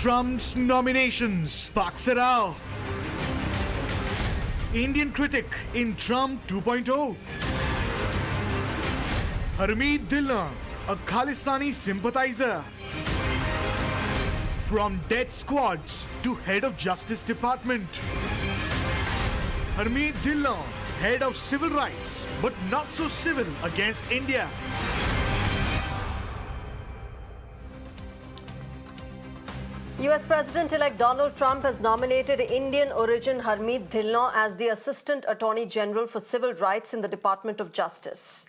Trump's nominations sparks a row. Indian critic in Trump 2.0. Harmeet Dhillon, a Khalistani sympathizer. From death squads to head of Justice Department. Harmeet Dhillon, head of civil rights, but not so civil against India. US President-elect Donald Trump has nominated Indian origin Harmeet Dhillon as the Assistant Attorney General for Civil Rights in the Department of Justice.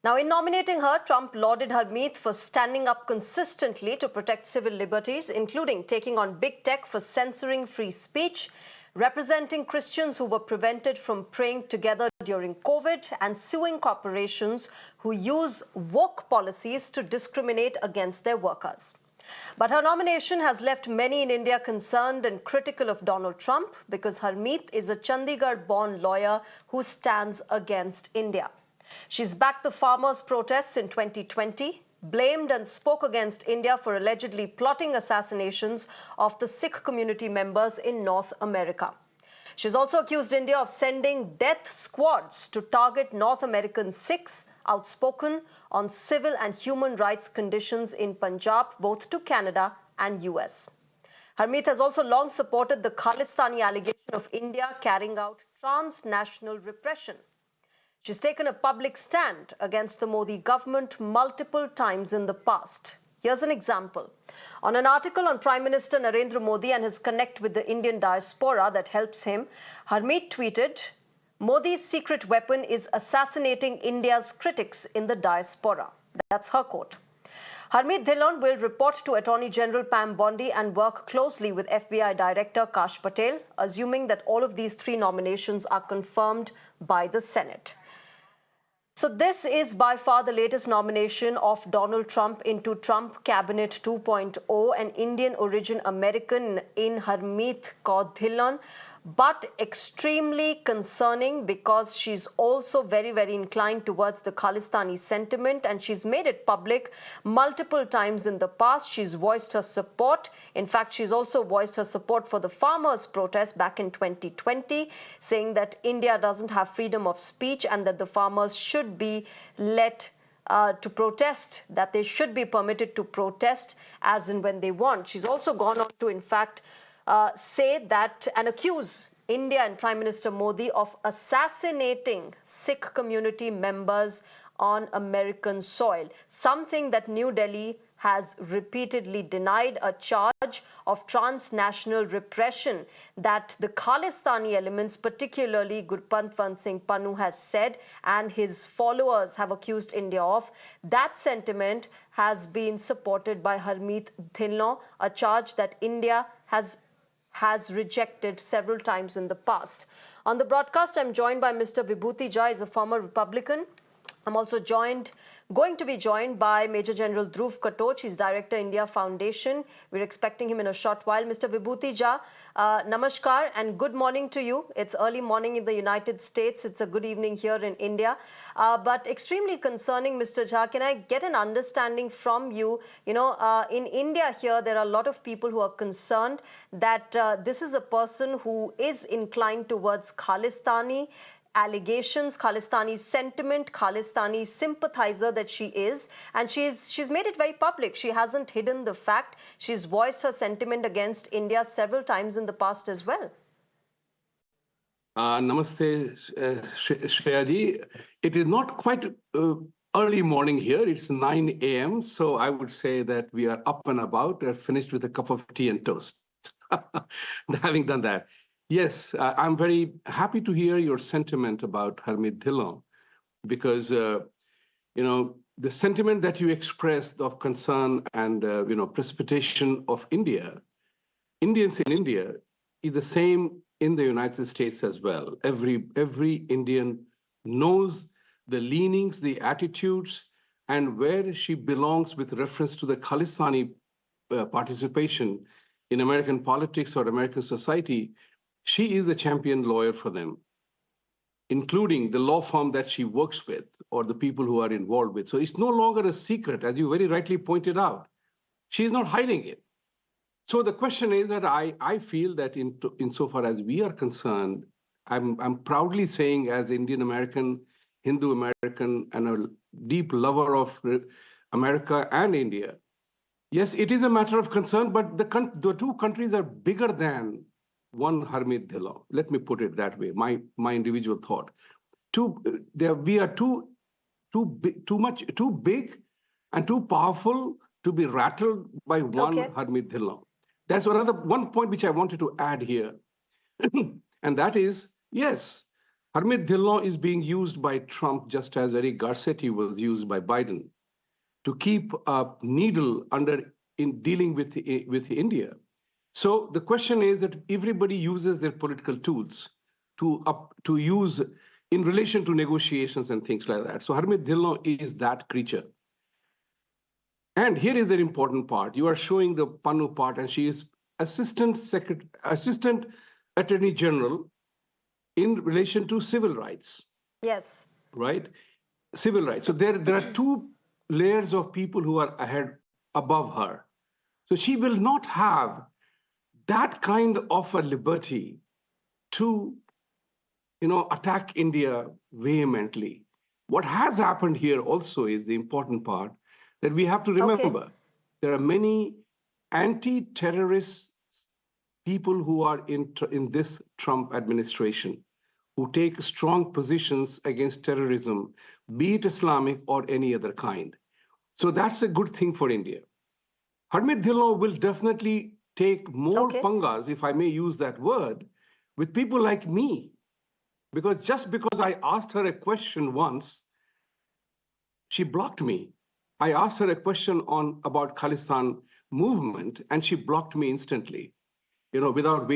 Now, in nominating her, Trump lauded Harmeet for standing up consistently to protect civil liberties, including taking on big tech for censoring free speech, representing Christians who were prevented from praying together during COVID, and suing corporations who use woke policies to discriminate against their workers. But her nomination has left many in India concerned and critical of Donald Trump because Harmeet is a Chandigarh-born lawyer who stands against India. She's backed the farmers' protests in 2020, blamed and spoke against India for allegedly plotting assassinations of the Sikh community members in North America. She's also accused India of sending death squads to target North American Sikhs, outspoken on civil and human rights conditions in Punjab, both to Canada and US. Harmeet has also long supported the Khalistani allegation of India carrying out transnational repression. She's taken a public stand against the Modi government multiple times in the past. Here's an example. On an article on Prime Minister Narendra Modi and his connect with the Indian diaspora that helps him, Harmeet tweeted, "Modi's secret weapon is assassinating India's critics in the diaspora." That's her quote. Harmeet Dhillon will report to Attorney General Pam Bondi and work closely with FBI Director Kash Patel, assuming that all of these three nominations are confirmed by the Senate. So this is by far the latest nomination of Donald Trump into Trump Cabinet 2.0, an Indian origin American in Harmeet Kaur Dhillon, but extremely concerning because she's also very, very inclined towards the Khalistani sentiment, and she's made it public multiple times in the past. She's voiced her support. In fact, she's also voiced her support for the farmers' protest back in 2020, saying that India doesn't have freedom of speech and that the farmers should be let to protest, that they should be permitted to protest as and when they want. She's also gone on to, in fact, say that and accuse India and Prime Minister Modi of assassinating Sikh community members on American soil, something that New Delhi has repeatedly denied, a charge of transnational repression that the Khalistani elements, particularly Gurpatwant Singh Pannun, has said and his followers have accused India of. That sentiment has been supported by Harmeet Dhillon, a charge that India has rejected several times in the past. On the broadcast, I'm joined by Mr. Vibhuti Jha. He's a former Republican. I'm also going to be joined by Major General Dhruv Katoch. He's Director, India Foundation. We're expecting him in a short while. Mr. Vibhuti Jha, namaskar and good morning to you. It's early morning in the United States. It's a good evening here in India. But extremely concerning, Mr. Jha, can I get an understanding from you? You know, in India here, there are a lot of people who are concerned that this is a person who is inclined towards Khalistani allegations, Khalistani sentiment, Khalistani sympathizer that she is, and she's made it very public. She hasn't hidden the fact. She's voiced her sentiment against India several times in the past as well. Namaste, Shreya ji. It is not quite early morning here. It's 9 a.m. So I would say that we are up and about, finished with a cup of tea and toast. Having done that. Yes, I'm very happy to hear your sentiment about Harmeet Dhillon because, you know, the sentiment that you expressed of concern and, you know, precipitation of India, Indians in India, is the same in the United States as well. Every Indian knows the leanings, the attitudes, and where she belongs with reference to the Khalistani participation in American politics or American society. She is a champion lawyer for them, including the law firm that she works with or the people who are involved with. So it's no longer a secret, as you very rightly pointed out. She's not hiding it. So the question is that I feel that insofar as we are concerned, I'm proudly saying as Indian American, Hindu American, and a deep lover of America and India. Yes, it is a matter of concern, but the two countries are bigger than one Harmeet Dhillon. Let me put it that way. My individual thought. We are too big and too powerful to be rattled by one Okay. Harmeet Dhillon. That's one point which I wanted to add here. And that is, yes, Harmeet Dhillon is being used by Trump just as Eric Garcetti was used by Biden to keep a needle in dealing with India. So the question is that everybody uses their political tools to use in relation to negotiations and things like that. So Harmeet Dhillon is that creature. And here is the important part. You are showing the Pannu part, and she is Assistant Attorney General in relation to civil rights. Yes. Right? Civil rights. So there are two layers of people who are above her. So she will not have that kind of a liberty to, attack India vehemently. What has happened here also is the important part that we have to remember. Okay. There are many anti-terrorist people who are in this Trump administration who take strong positions against terrorism, be it Islamic or any other kind. So that's a good thing for India. Harmeet Dhillon will definitely take more pangas, if I may use that word, with people like me. Because just because I asked her a question once, she blocked me. I asked her a question about Khalistan movement, and she blocked me instantly, without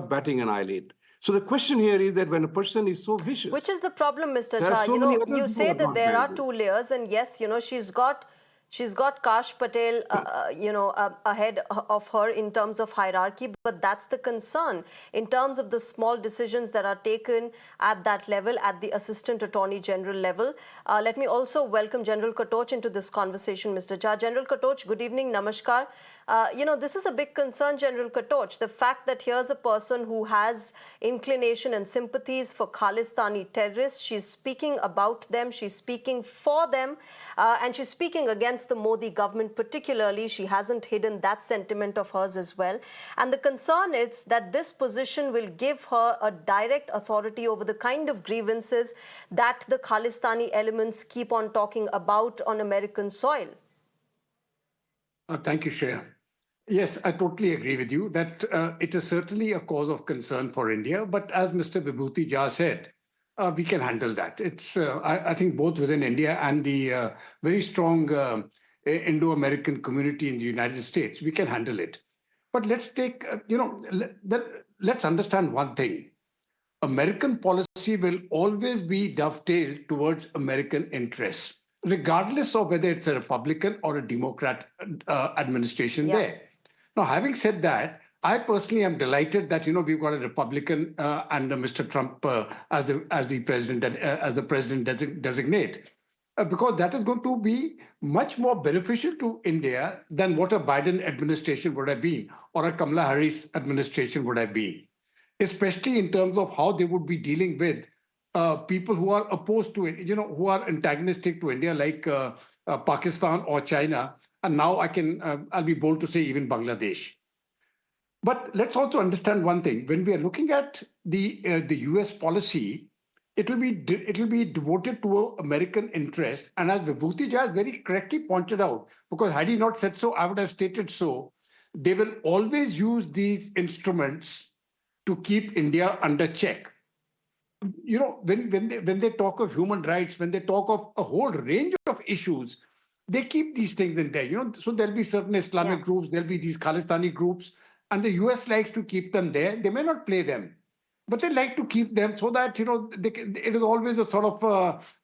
batting an eyelid. So the question here is that when a person is so vicious, which is the problem, Mr. Jha? You say that there are two layers, and yes, she's got Kash Patel, ahead of her in terms of hierarchy, but that's the concern in terms of the small decisions that are taken at that level, at the Assistant Attorney General level. Let me also welcome General Katoch into this conversation, Mr. Jha. General Katoch, good evening, namaskar. This is a big concern, General Katoch, the fact that here's a person who has inclination and sympathies for Khalistani terrorists. She's speaking about them, she's speaking for them, and she's speaking against the Modi government particularly. She hasn't hidden that sentiment of hers as well. And the concern is that this position will give her a direct authority over the kind of grievances that the Khalistani elements keep on talking about on American soil. Thank you, Shreya. Yes, I totally agree with you that it is certainly a cause of concern for India. But as Mr. Vibhuti Jha said, we can handle that. It's, I think, both within India and the very strong Indo-American community in the United States, we can handle it. But let's take, let's understand one thing. American policy will always be dovetailed towards American interests, regardless of whether it's a Republican or a Democrat administration there. Now, having said that, I personally am delighted that we've got a Republican and Mr. Trump as the president designate, because that is going to be much more beneficial to India than what a Biden administration would have been or a Kamala Harris administration would have been, especially in terms of how they would be dealing with people who are opposed to it, who are antagonistic to India, like Pakistan or China, and now I'll be bold to say even Bangladesh. But let's also understand one thing: when we are looking at the U.S. policy, it will be devoted to American interests. And as Vibhuti Jha has very correctly pointed out, because had he not said so, I would have stated so, they will always use these instruments to keep India under check. When they talk of human rights, when they talk of a whole range of issues, they keep these things in there. So there'll be certain Islamic groups, there'll be these Khalistani groups, and the US likes to keep them there. They may not play them, but they like to keep them so that it is always a sort of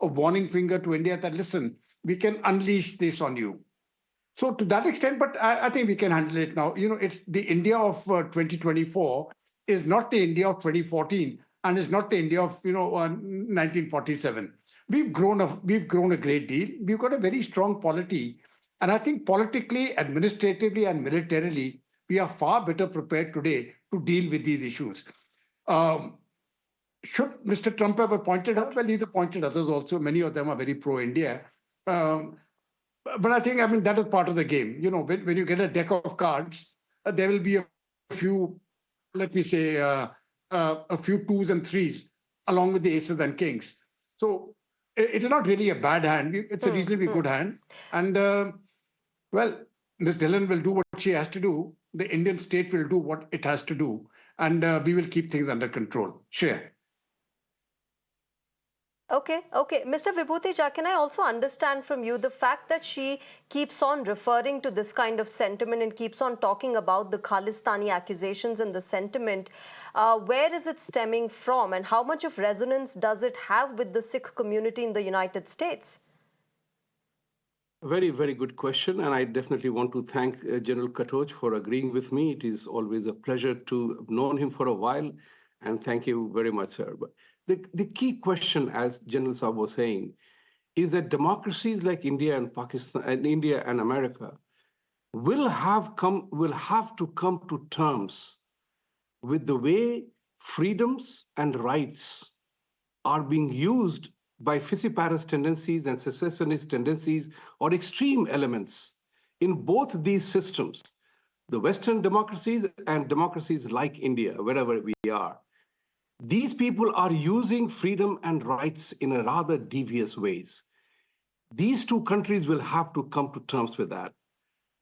a warning finger to India that, listen, we can unleash this on you. So to that extent, but I think we can handle it now. It's the India of 2024 is not the India of 2014, and is not the India of 1947. We've grown a great deal. We've got a very strong polity, and I think politically, administratively, and militarily, we are far better prepared today to deal with these issues. Should Mr. Trump have appointed her? Well, he's appointed others also. Many of them are very pro-India. But I think, I mean, that is part of the game. You know, when you get a deck of cards, there will be a few, let me say, a few twos and threes along with the aces and kings. So it is not really a bad hand. It's a reasonably good hand. And, well, Ms. Dhillon will do what she has to do. The Indian state will do what it has to do. And we will keep things under control. Shreya. Okay. Mr. Vibhuti Jha, can I also understand from you the fact that she keeps on referring to this kind of sentiment and keeps on talking about the Khalistani accusations and the sentiment, where is it stemming from and how much of resonance does it have with the Sikh community in the United States? Very, very good question. And I definitely want to thank General Katoch for agreeing with me. It is always a pleasure to have known him for a while. And thank you very much, sir. But the key question, as General Saab was saying, is that democracies like India and Pakistan and India and America will have to come to terms with the way freedoms and rights are being used by fissiparous tendencies and secessionist tendencies or extreme elements in both these systems, the Western democracies and democracies like India, wherever we are. These people are using freedom and rights in a rather devious ways. These two countries will have to come to terms with that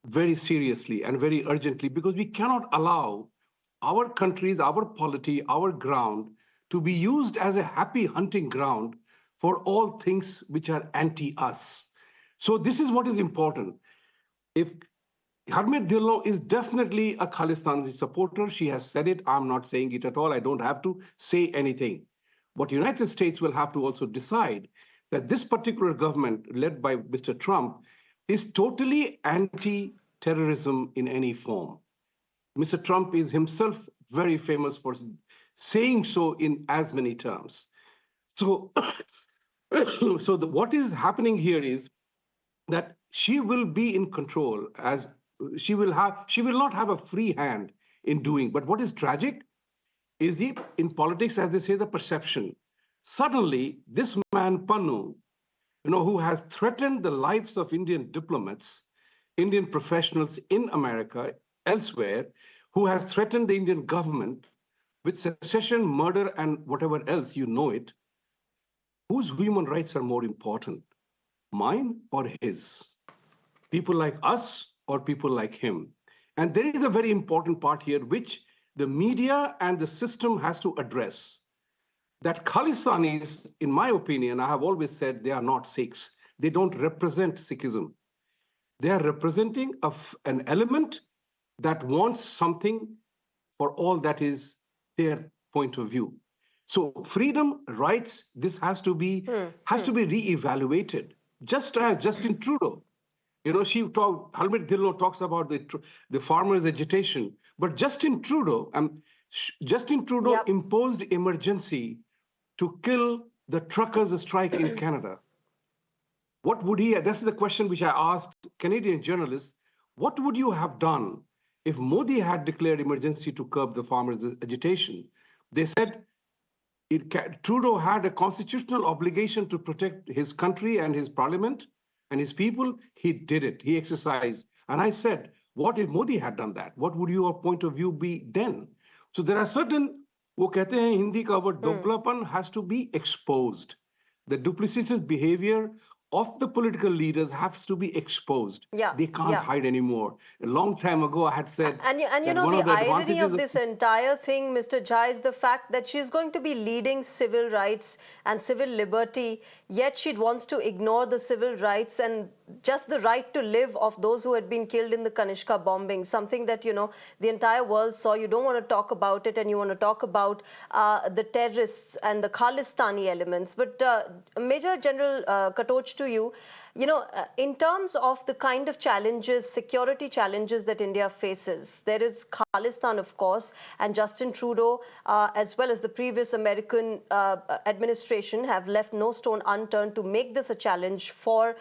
very seriously and very urgently, because we cannot allow our countries, our polity, our ground to be used as a happy hunting ground for all things which are anti-us. So this is what is important. If Harmeet Dhillon is definitely a Khalistani supporter. She has said it. I'm not saying it at all. I don't have to say anything. But United States will have to also decide that this particular government, led by Mr. Trump, is totally anti-terrorism in any form. Mr. Trump is himself very famous for saying so in as many terms. So, what is happening here is that she will be in control as she will not have a free hand in doing. But what is tragic is in politics, as they say, the perception. Suddenly, this man, Pannun, who has threatened the lives of Indian diplomats, Indian professionals in America, elsewhere, who has threatened the Indian government with secession, murder, and whatever else, it, whose human rights are more important, mine or his? People like us or people like him? And there is a very important part here, which the media and the system has to address. That Khalistanis, in my opinion, I have always said they are not Sikhs. They don't represent Sikhism. They are representing an element that wants something for all that is their point of view. So freedom, rights, this has to be re-evaluated. Just as Justin Trudeau, Harmeet Dhillon talks about the farmers' agitation, but Justin Trudeau imposed emergency to kill the truckers' strike in Canada. What would he? This is the question which I asked Canadian journalists. What would you have done if Modi had declared emergency to curb the farmers' agitation? They said Trudeau had a constitutional obligation to protect his country and his parliament and his people. He did it. He exercised. And I said, what if Modi had done that? What would your point of view be then? So there are certain, wo kehte hain Hindi ka word, doglapan has to be exposed. The duplicitous behavior of the political leaders has to be exposed. Yeah, they can't hide anymore. A long time ago, I had said... And the irony of this entire thing, Mr. Jha, is the fact that she's going to be leading civil rights and civil liberty, yet she wants to ignore the civil rights and just the right to live of those who had been killed in the Kanishka bombing, something that, the entire world saw. You don't want to talk about it, and you want to talk about the terrorists and the Khalistani elements. But Major General Katoch, to you, In terms of the kind of challenges, security challenges that India faces, there is Khalistan, of course, and Justin Trudeau, as well as the previous American administration, have left no stone unturned to make this a challenge for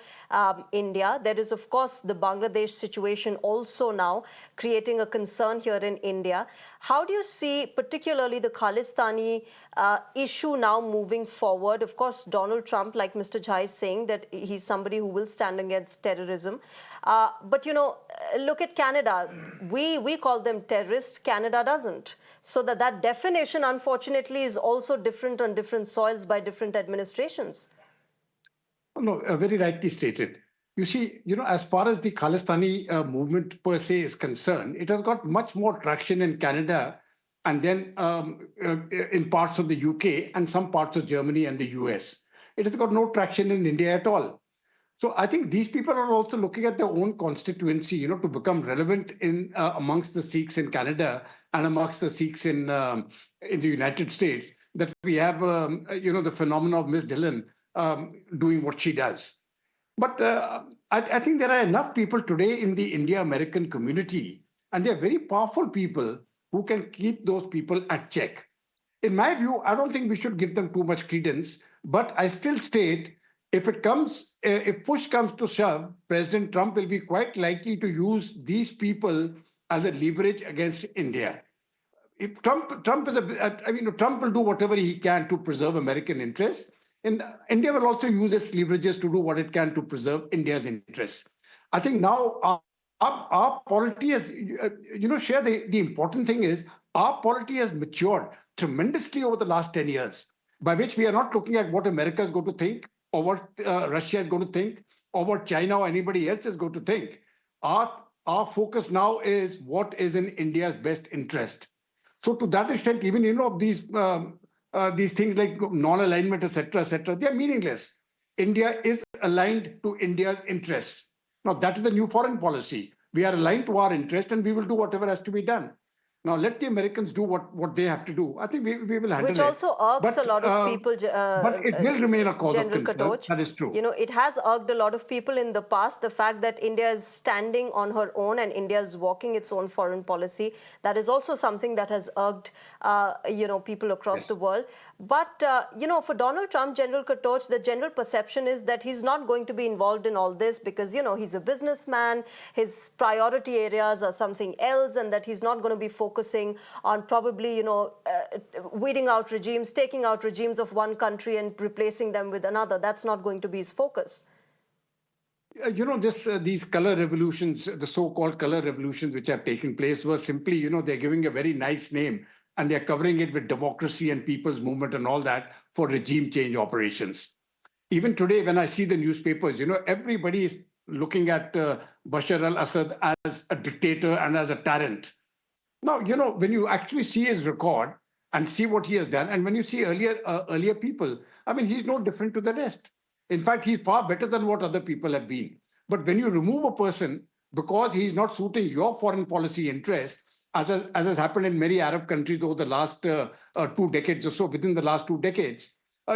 India. There is, of course, the Bangladesh situation also now creating a concern here in India. How do you see particularly the Khalistani issue now moving forward? Of course, Donald Trump, like Mr. Jha is saying, that he's somebody who will stand against terrorism. But, look at Canada. We call them terrorists. Canada doesn't. So that definition, unfortunately, is also different on different soils by different administrations. No, very rightly stated. You see, as far as the Khalistani movement per se is concerned, it has got much more traction in Canada and then in parts of the UK and some parts of Germany and the US. It has got no traction in India at all. So I think these people are also looking at their own constituency, to become relevant in amongst the Sikhs in Canada and amongst the Sikhs in the United States. That we have, the phenomenon of Ms. Dhillon doing what she does. But I think there are enough people today in the India-American community, and they're very powerful people who can keep those people at check. In my view, I don't think we should give them too much credence, but I still state, if push comes to shove, President Trump will be quite likely to use these people as a leverage against India. If Trump will do whatever he can to preserve American interests. And India will also use its leverages to do what it can to preserve India's interests. I think now our polity has, Shreya, the important thing is our polity has matured tremendously over the last 10 years, by which we are not looking at what America is going to think or what Russia is going to think or what China or anybody else is going to think. Our focus now is what is in India's best interest. So to that extent, even, these things like non-alignment, etc., they are meaningless. India is aligned to India's interests. Now, that is the new foreign policy. We are aligned to our interest and we will do whatever has to be done. Now, let the Americans do what they have to do. I think we will handle it. Which also irks a lot of people. But it will remain a cause General of concern. Katoch. That is true. It has irked a lot of people in the past, the fact that India is standing on her own and India is walking its own foreign policy. That is also something that has irked, people across the world. But, for Donald Trump, General Katoch, the general perception is that he's not going to be involved in all this because, he's a businessman, his priority areas are something else, and that he's not going to be focusing on probably, weeding out regimes, taking out regimes of one country and replacing them with another. That's not going to be his focus. These color revolutions, the so-called color revolutions which have taken place were simply, they're giving a very nice name and they're covering it with democracy and people's movement and all that for regime change operations. Even today, when I see the newspapers, everybody is looking at Bashar al-Assad as a dictator and as a tyrant. Now, when you actually see his record and see what he has done, and when you see earlier people, he's no different to the rest. In fact, he's far better than what other people have been. But when you remove a person because he's not suiting your foreign policy interests, as has happened in many Arab countries over the last 2 decades or so, within the last 2 decades,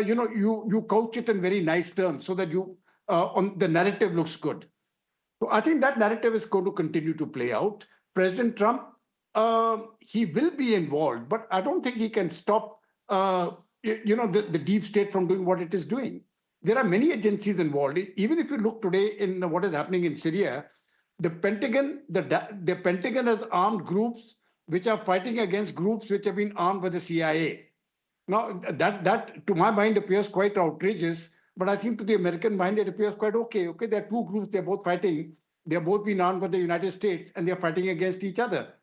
you couch it in very nice terms so that the narrative looks good. So I think that narrative is going to continue to play out. President Trump, he will be involved, but I don't think he can stop, the deep state from doing what it is doing. There are many agencies involved. Even if you look today in what is happening in Syria, the Pentagon has armed groups which are fighting against groups which have been armed by the CIA. Now, that to my mind appears quite outrageous, but I think to the American mind it appears quite okay. Okay, there are two groups, they're both fighting. They're both being armed by the United States and they're fighting against each other.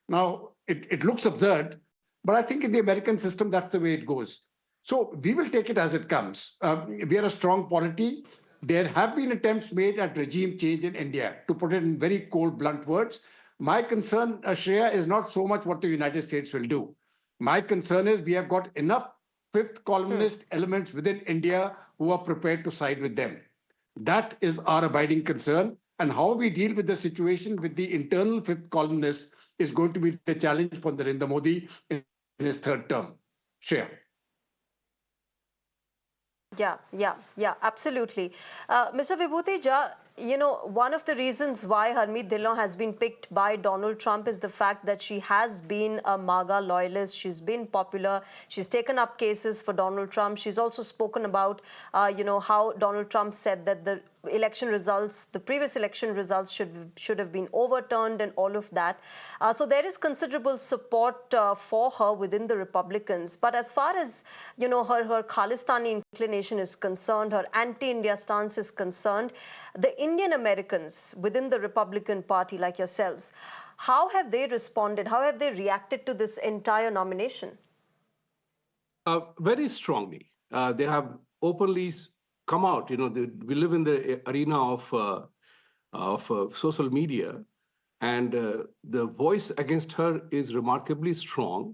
Now, it looks absurd, but I think in the American system, that's the way it goes. So we will take it as it comes. We are a strong polity. There have been attempts made at regime change in India, to put it in very cold, blunt words. My concern, Shreya, is not so much what the United States will do. My concern is we have got enough fifth columnist elements within India who are prepared to side with them. That is our abiding concern. And how we deal with the situation with the internal fifth columnists is going to be the challenge for Narendra Modi in his third term. Shreya. Yeah, absolutely. Mr. Vibhuti Jha, one of the reasons why Harmeet Dhillon has been picked by Donald Trump is the fact that she has been a MAGA loyalist. She's been popular. She's taken up cases for Donald Trump. She's also spoken about, how Donald Trump said that the previous election results should have been overturned and all of that. So there is considerable support for her within the Republicans. But as far as, her Khalistani inclination is concerned, her anti-India stance is concerned, the Indian Americans within the Republican Party, like yourselves, how have they responded? How have they reacted to this entire nomination? Very strongly. They have openly come out. We live in the arena of social media, and the voice against her is remarkably strong.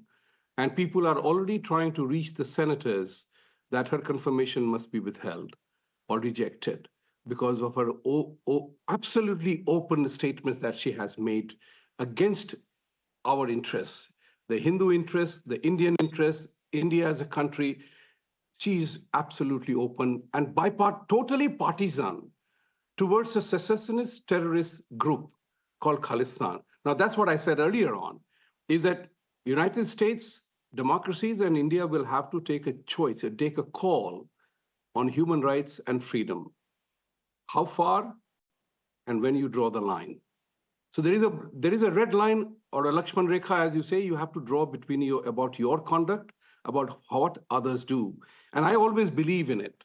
And people are already trying to reach the senators that her confirmation must be withheld or rejected because of her absolutely open statements that she has made against our interests, the Hindu interests, the Indian interests, India as a country. She's absolutely open and totally partisan towards a secessionist terrorist group called Khalistan. Now, that's what I said earlier on, is that United States democracies and India will have to take a choice, take a call on human rights and freedom. How far and when you draw the line. So there is a red line or a Lakshman Rekha, as you say, you have to draw between you about your conduct, about what others do. And I always believe in it.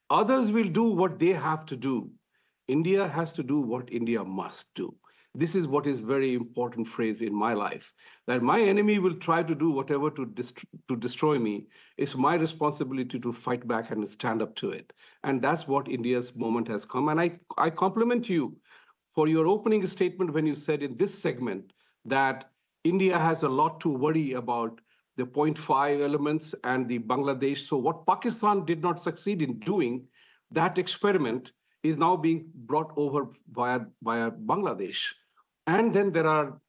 Others will do what they have to do. India has to do what India must do. This is what is very important phrase in my life, that my enemy will try to do whatever to destroy me. It's my responsibility to fight back and stand up to it. And that's what India's moment has come. And I compliment you for your opening statement when you said in this segment that India has a lot to worry about the 0.5 elements and the Bangladesh. So what Pakistan did not succeed in doing, that experiment is now being brought over via Bangladesh. And then there are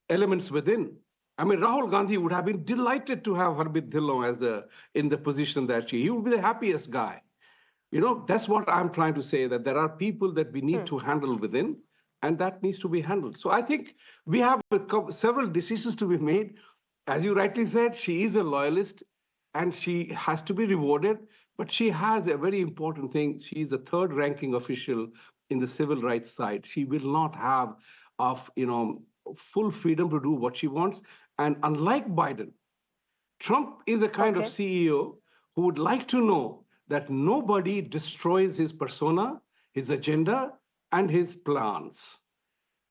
elements within. I mean, Rahul Gandhi would have been delighted to have Harmeet Dhillon in the position that he would be the happiest guy. That's what I'm trying to say, that there are people that we need to handle within, and that needs to be handled. So I think we have several decisions to be made. As you rightly said, she is a loyalist and she has to be rewarded, but she has a very important thing. She is the third ranking official in the civil rights side. She will not have full freedom to do what she wants. And unlike Biden, Trump is a kind of CEO who would like to know that nobody destroys his persona, his agenda, and his plans.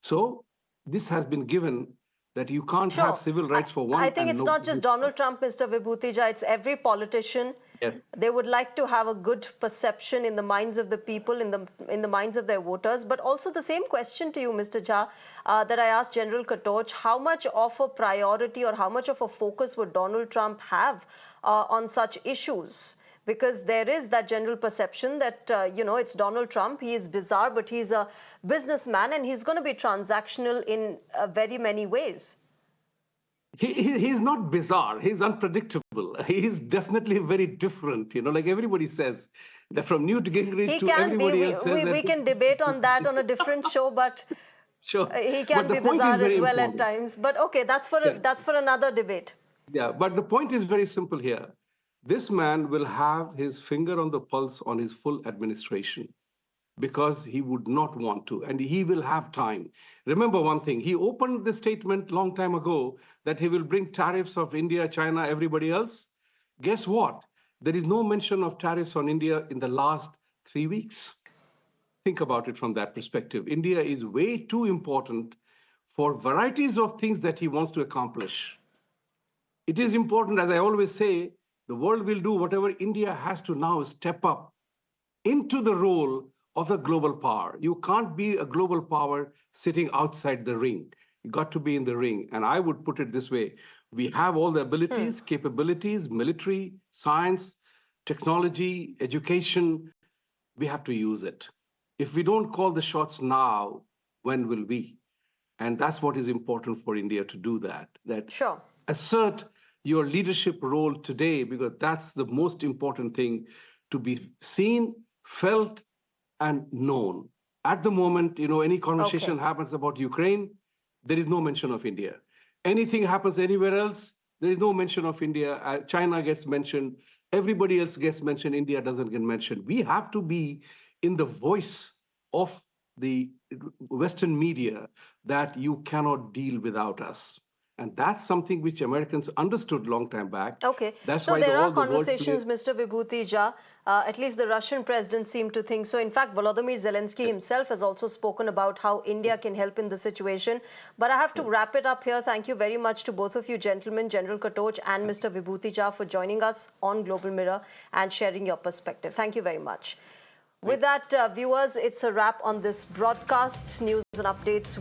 So this has been given that you can't have civil rights for one. I think it's not just Donald Trump, Mr. Vibhuti Jha, it's every politician. Yes. They would like to have a good perception in the minds of the people, in the minds of their voters. But also the same question to you, Mr. Jha, that I asked General Katoch, how much of a priority or how much of a focus would Donald Trump have on such issues? Because there is that general perception that, it's Donald Trump. He is bizarre, but he's a businessman and he's going to be transactional in very many ways. He's not bizarre. He's unpredictable. He's definitely very different. Like everybody says, that from Newt Gingrich to everybody else says we can debate on that on a different show, but sure. He can be bizarre as well at times. But okay, that's for another debate. Yeah, but the point is very simple here. This man will have his finger on the pulse on his full administration because he would not want to, and he will have time. Remember one thing, he opened the statement long time ago that he will bring tariffs of India, China, everybody else. Guess what? There is no mention of tariffs on India in the last 3 weeks. Think about it from that perspective. India is way too important for varieties of things that he wants to accomplish. It is important, as I always say, the world will do whatever India has to now step up into the role of a global power. You can't be a global power sitting outside the ring. You got to be in the ring. And I would put it this way. We have all the abilities, capabilities, military, science, technology, education. We have to use it. If we don't call the shots now, when will we? And that's what is important for India to do that. Sure. Assert your leadership role today, because that's the most important thing to be seen, felt, and known. At the moment, any conversation happens about Ukraine, there is no mention of India. Anything happens anywhere else, there is no mention of India. China gets mentioned, everybody else gets mentioned, India doesn't get mentioned. We have to be in the voice of the Western media that you cannot deal without us. And that's something which Americans understood long time back. Okay. That's so why there are all the world conversations, Mr. Vibhuti Jha. At least the Russian president seemed to think so. In fact, Volodymyr Zelensky himself has also spoken about how India can help in the situation. But I have to wrap it up here. Thank you very much to both of you gentlemen, General Katoch and Mr. Vibhuti Jha, for joining us on Global Mirror and sharing your perspective. Thank you very much. With that, viewers, it's a wrap on this broadcast. News and updates